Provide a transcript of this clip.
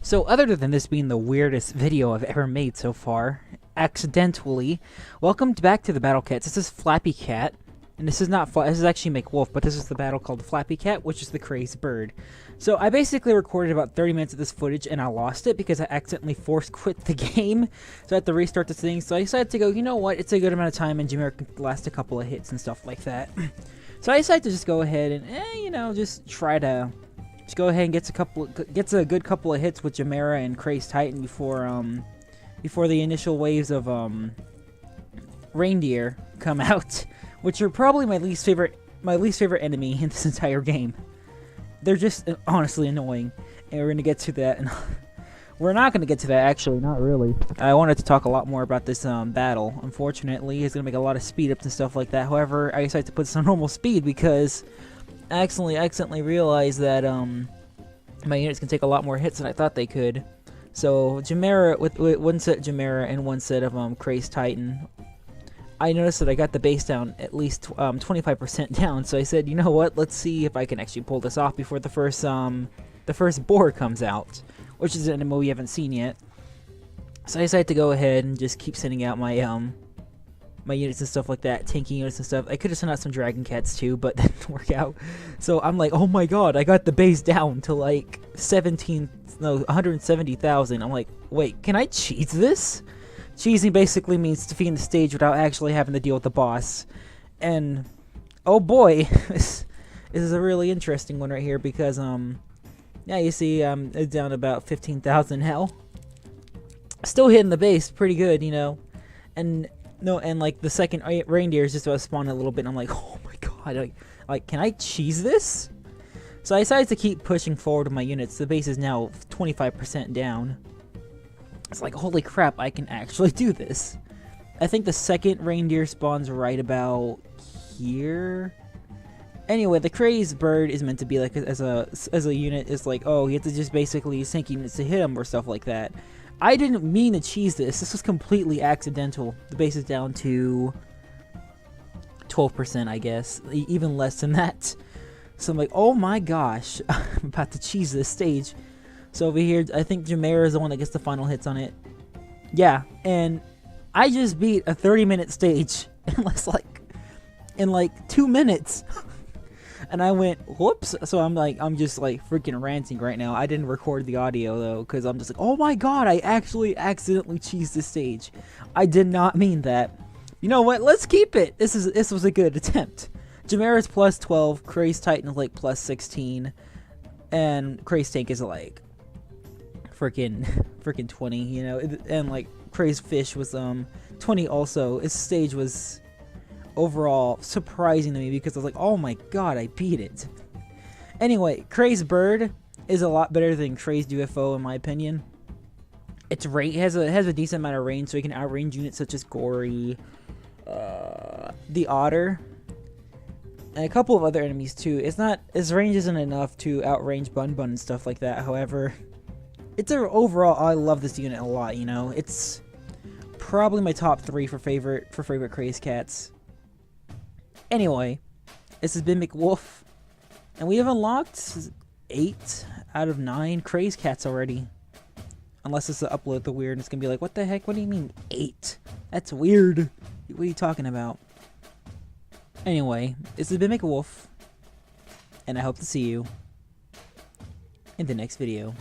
So other than this being the weirdest video I've ever made so far, accidentally, welcome back to the Battle Cats. This is Flappy Cat, and this is not this is actually McWolf, but this is the battle called Flappy Cat, which is the crazed bird. So I basically recorded about 30 minutes of this footage, and I lost it because I accidentally force quit the game, so I had to restart the thing. So I decided to go, you know what, it's a good amount of time, and Jameer can last a couple of hits and stuff like that. So I decided to just go ahead and, just try to go ahead and gets a good couple of hits with Jamera and Crazed Titan before the initial waves of reindeer come out, which are probably my least favorite enemy in this entire game. They're just honestly annoying, and we're gonna get to that. And we're not gonna get to that, actually, not really. I wanted to talk a lot more about this battle. Unfortunately, it's gonna make a lot of speed ups and stuff like that. However, I decided to put this on normal speed because I accidentally realized that my units can take a lot more hits than I thought they could. So Jamera with one set Jamera and one set of Crazed Titan, I noticed that I got the base down at least 25% down. So I said, you know what? Let's see if I can actually pull this off before the first boar comes out, which is an enemy we haven't seen yet. So I decided to go ahead and just keep sending out my my units and stuff like that, tanking units and stuff. I could have sent out some dragon cats too, but that didn't work out. So I'm like, oh my god, I got the base down to like 170,000. I'm like, wait, can I cheese this? Cheesing basically means defeating the stage without actually having to deal with the boss. And oh boy, this is a really interesting one right here because yeah, you see it's down about 15,000 now. Still hitting the base pretty good, you know. And like the second reindeer is just about to spawn a little bit, and I'm like, oh my god, like can I cheese this? So I decided to keep pushing forward with my units. The base is now 25% down. It's like, holy crap, I can actually do this. I think the second reindeer spawns right about here. Anyway, the crazed bird is meant to be like as a unit. Is like, oh, you have to just basically sink units to hit him or stuff like that. I didn't mean to cheese this. This was completely accidental. The base is down to 12%, I guess. Even less than that. So I'm like, oh my gosh. I'm about to cheese this stage. So over here, I think Jamera is the one that gets the final hits on it. Yeah, and I just beat a 30-minute stage in like 2 minutes. And I went, whoops. So I'm just like freaking ranting right now. I didn't record the audio though, because I'm just like, oh my god, I actually accidentally cheesed this stage. I did not mean that. You know what? Let's keep it. This was a good attempt. Jamera's plus 12, Crazed Titan is like plus 16, and Crazed Tank is like freaking 20, you know, and like Crazed Fish was 20 also. His stage was overall surprising to me because I was like, oh my god, I beat it. Anyway, Crazed Bird is a lot better than Crazed UFO in my opinion. Its range has a decent amount of range, so you can outrange units such as Gory, the Otter, and a couple of other enemies too. Its range isn't enough to outrange Bun Bun and stuff like that. However, overall, I love this unit a lot. You know, it's probably my top 3 for favorite Crazed Cats. Anyway, this has been McWolf, and we have unlocked 8 out of 9 Crazed Cats already. Unless it's to upload the weird, and it's gonna be like, what the heck? What do you mean 8? That's weird. What are you talking about? Anyway, this has been McWolf, and I hope to see you in the next video.